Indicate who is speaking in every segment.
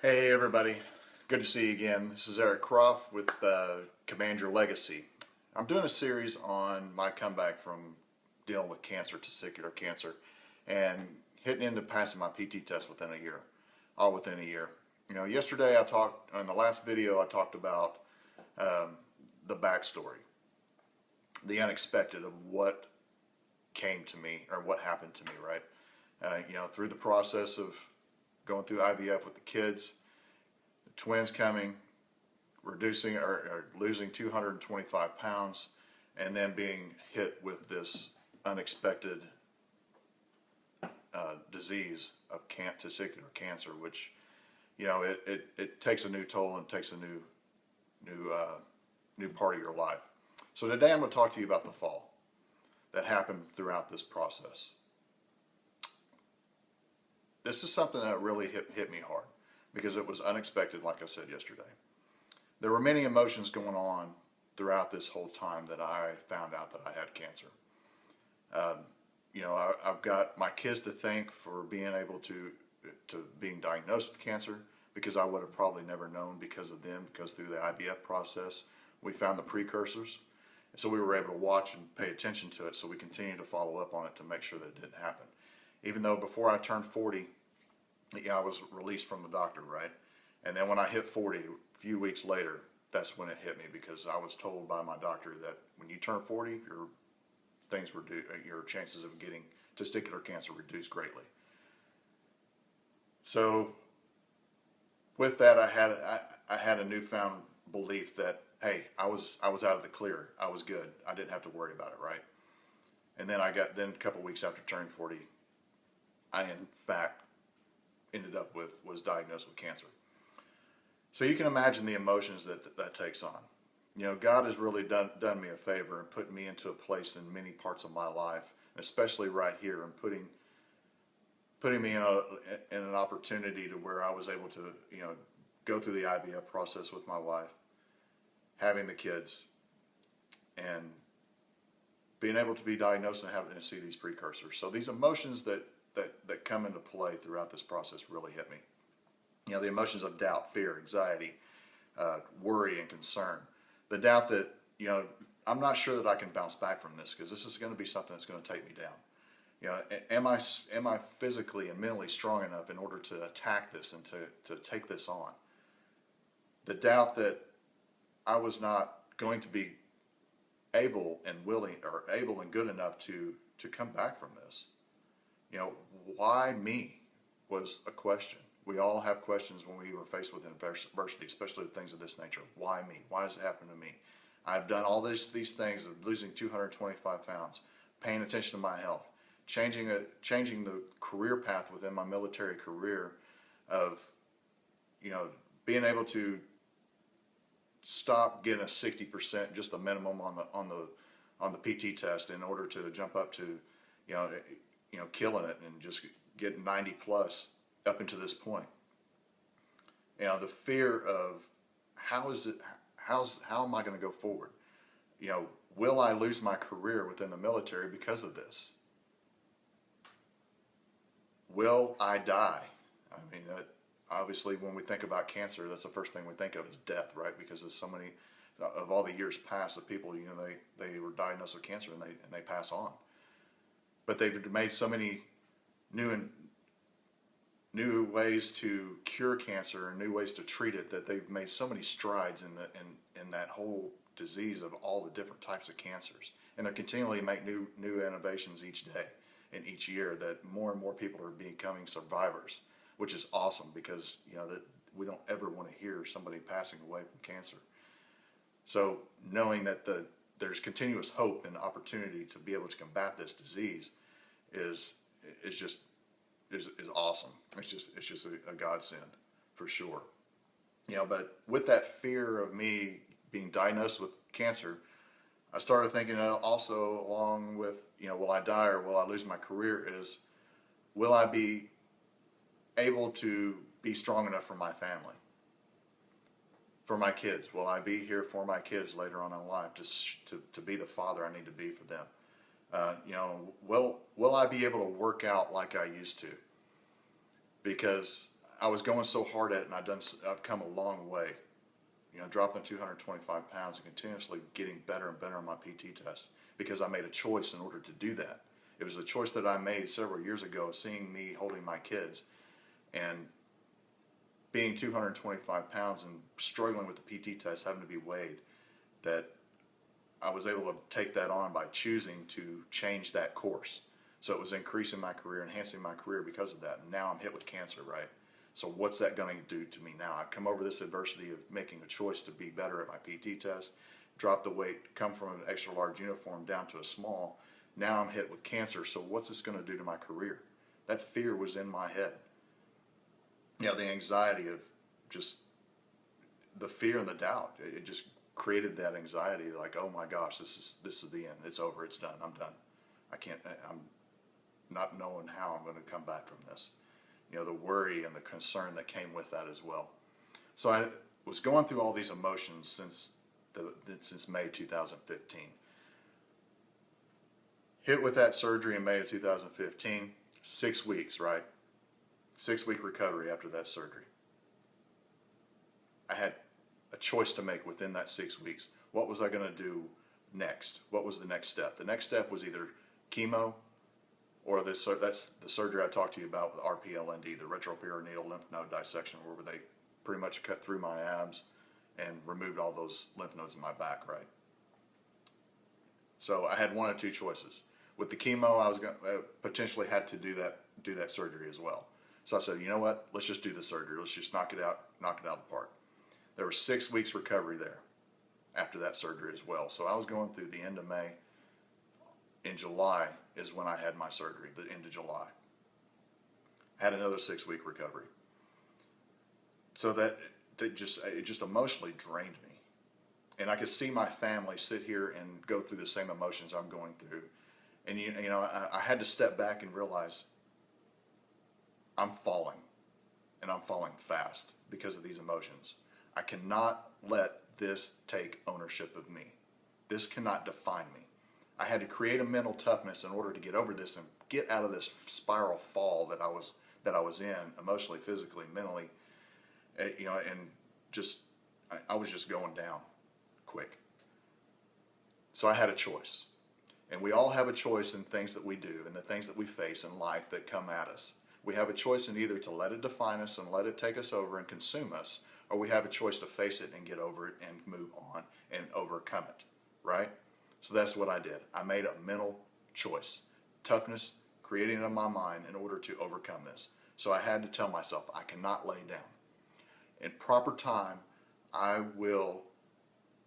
Speaker 1: Hey everybody, good to see you again. This is Eric Croft with Command Your Legacy. I'm doing a series on my comeback from dealing with cancer, testicular cancer, and hitting into passing my PT test within a year, all within a year. Yesterday in the last video I talked about the backstory, the unexpected of what came to me or what happened to me, right? Through the process of going through IVF with the kids, the twins coming, reducing or losing 225 pounds, and then being hit with this unexpected disease of testicular cancer, which it takes a new toll and takes a new part of your life. So today I'm going to talk to you about the fall that happened throughout this process. This is something that really hit me hard because it was unexpected, like I said yesterday. There were many emotions going on throughout this whole time that I found out that I had cancer. I've got my kids to thank for being able to being diagnosed with cancer, because I would have probably never known because of them, because through the IVF process we found the precursors. And so we were able to watch and pay attention to it, so we continue to follow up on it to make sure that it didn't happen. Even though before I turned 40, I was released from the doctor, right? And then when I hit 40, a few weeks later, that's when it hit me, because I was told by my doctor that when you turn 40, your chances of getting testicular cancer reduce greatly. So with that, I had a newfound belief that, hey, I was out of the clear. I was good. I didn't have to worry about it, right? And then a couple weeks after turning 40, I in fact was diagnosed with cancer. So you can imagine the emotions that takes on. God has really done me a favor and put me into a place in many parts of my life, especially right here, and putting me in an opportunity to where I was able to go through the IVF process with my wife, having the kids, and being able to be diagnosed and having to see these precursors. So these emotions that come into play throughout this process really hit me. The emotions of doubt, fear, anxiety, worry, and concern. The doubt that, I'm not sure that I can bounce back from this, because this is going to be something that's going to take me down. Am I physically and mentally strong enough in order to attack this and to take this on? The doubt that I was not going to be able and willing, or able and good enough to come back from this. Why me was a question. We all have questions when we were faced with adversity, especially with things of this nature. Why me? Why does it happen to me? I've done all these things of losing 225 pounds, paying attention to my health, changing the career path within my military career, of being able to stop getting a 60%, just the minimum on the PT test, in order to jump up to killing it and just get 90 plus up into this point. The fear of how am I going to go forward? Will I lose my career within the military because of this? Will I die? I mean, obviously when we think about cancer, that's the first thing we think of is death, right? Because there's so many of all the years past of people, they were diagnosed with cancer and they pass on. But they've made so many new ways to cure cancer and new ways to treat it, that they've made so many strides in that whole disease of all the different types of cancers. And they're continually make new innovations each day and each year, that more and more people are becoming survivors, which is awesome, because that we don't ever want to hear somebody passing away from cancer. So knowing that there's continuous hope and opportunity to be able to combat this disease is awesome. It's just a godsend for sure. But with that fear of me being diagnosed with cancer, I started thinking also, along with will I die or will I lose my career, is will I be able to be strong enough for my family, for my kids? Will I be here for my kids later on in life, to be the father I need to be for them? Will I be able to work out like I used to? Because I was going so hard at it, and I've come a long way. You know, dropping 225 pounds and continuously getting better and better on my PT test because I made a choice in order to do that. It was a choice that I made several years ago, seeing me holding my kids and being 225 pounds and struggling with the PT test, having to be weighed, that I was able to take that on by choosing to change that course. So it was increasing my career, enhancing my career because of that. And now I'm hit with cancer, right? So what's that going to do to me now? I've come over this adversity of making a choice to be better at my PT test, drop the weight, come from an extra large uniform down to a small. Now I'm hit with cancer. So what's this going to do to my career? That fear was in my head. You know, the anxiety of just the fear and the doubt. It just created that anxiety, like, oh my gosh, this is the end. It's over. It's done. I'm done. I'm not knowing how I'm going to come back from this. You know, the worry and the concern that came with that as well. So I was going through all these emotions since May 2015. Hit with that surgery in May of 2015, 6 weeks, right? 6-week recovery after that surgery. I had a choice to make within that 6 weeks. What was I going to do next? What was the next step? The next step was either chemo or that's the surgery I talked to you about with RPLND, the retroperitoneal lymph node dissection, where they pretty much cut through my abs and removed all those lymph nodes in my back, right? So I had one of two choices. With the chemo, I potentially had to do that surgery as well. So I said, you know what? Let's just do the surgery. Let's just knock it out of the park. There was 6 weeks recovery there after that surgery as well. So I was going through the end of May. In July is when I had my surgery, the end of July. I had another 6-week recovery. So it just emotionally drained me. And I could see my family sit here and go through the same emotions I'm going through. And you know, I had to step back and realize I'm falling, and I'm falling fast because of these emotions. I cannot let this take ownership of me. This cannot define me. I had to create a mental toughness in order to get over this and get out of this spiral fall that I was in emotionally, physically, mentally, you know, and I was just going down quick. So I had a choice, and we all have a choice in things that we do and the things that we face in life that come at us. We have a choice in either to let it define us and let it take us over and consume us, or we have a choice to face it and get over it and move on and overcome it, right? So that's what I did. I made a mental choice. Toughness, creating it in my mind in order to overcome this. So I had to tell myself, I cannot lay down. In proper time, I will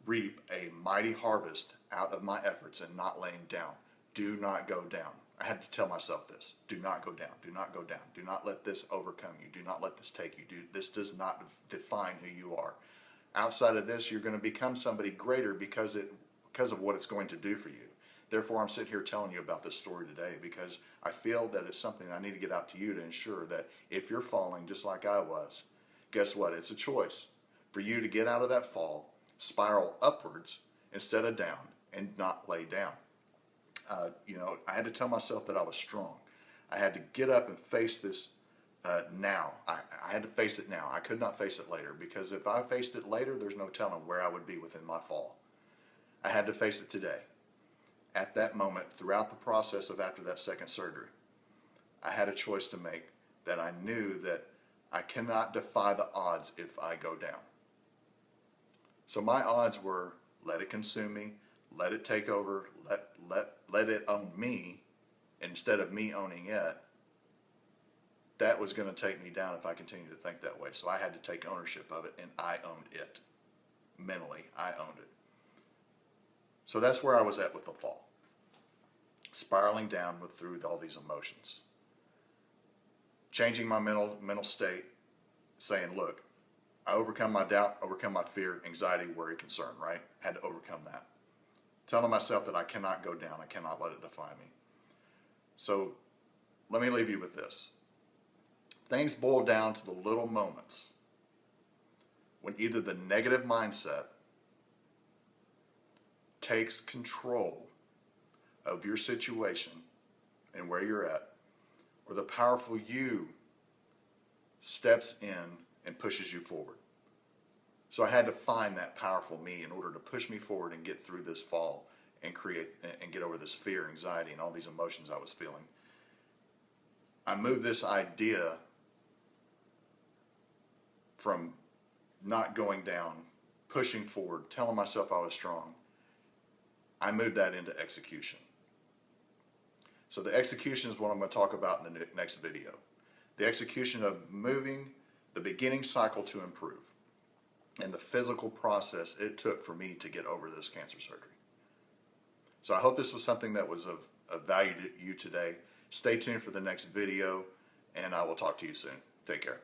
Speaker 1: reap a mighty harvest out of my efforts and not laying down. Do not go down. I had to tell myself this. Do not go down. Do not go down. Do not let this overcome you. Do not let this take you. This does not define who you are. Outside of this, you're going to become somebody greater because of what it's going to do for you. Therefore, I'm sitting here telling you about this story today because I feel that it's something I need to get out to you to ensure that if you're falling just like I was, guess what? It's a choice for you to get out of that fall, spiral upwards instead of down, and not lay down. You know, I had to tell myself that I was strong. I had to get up and face this now. I had to face it now. I could not face it later, because if I faced it later, there's no telling where I would be within my fall. I had to face it today. At that moment, throughout the process of after that second surgery, I had a choice to make that I knew that I cannot defy the odds if I go down. So my odds were, let it consume me, let it take over, let it own me instead of me owning it. That was going to take me down if I continued to think that way. So I had to take ownership of it, and I owned it. Mentally, I owned it. So that's where I was at with the fall. Spiraling down through all these emotions. Changing my mental state, saying, look, I overcome my doubt, overcome my fear, anxiety, worry, concern, right? Had to overcome that. Telling myself that I cannot go down, I cannot let it define me. So let me leave you with this. Things boil down to the little moments when either the negative mindset takes control of your situation and where you're at, or the powerful you steps in and pushes you forward. So I had to find that powerful me in order to push me forward and get through this fall and get over this fear, anxiety, and all these emotions I was feeling. I moved this idea from not going down, pushing forward, telling myself I was strong. I moved that into execution. So the execution is what I'm going to talk about in the next video. The execution of moving the beginning cycle to improve and the physical process it took for me to get over this cancer surgery. So I hope this was something that was of value to you today. Stay tuned for the next video, and I will talk to you soon. Take care.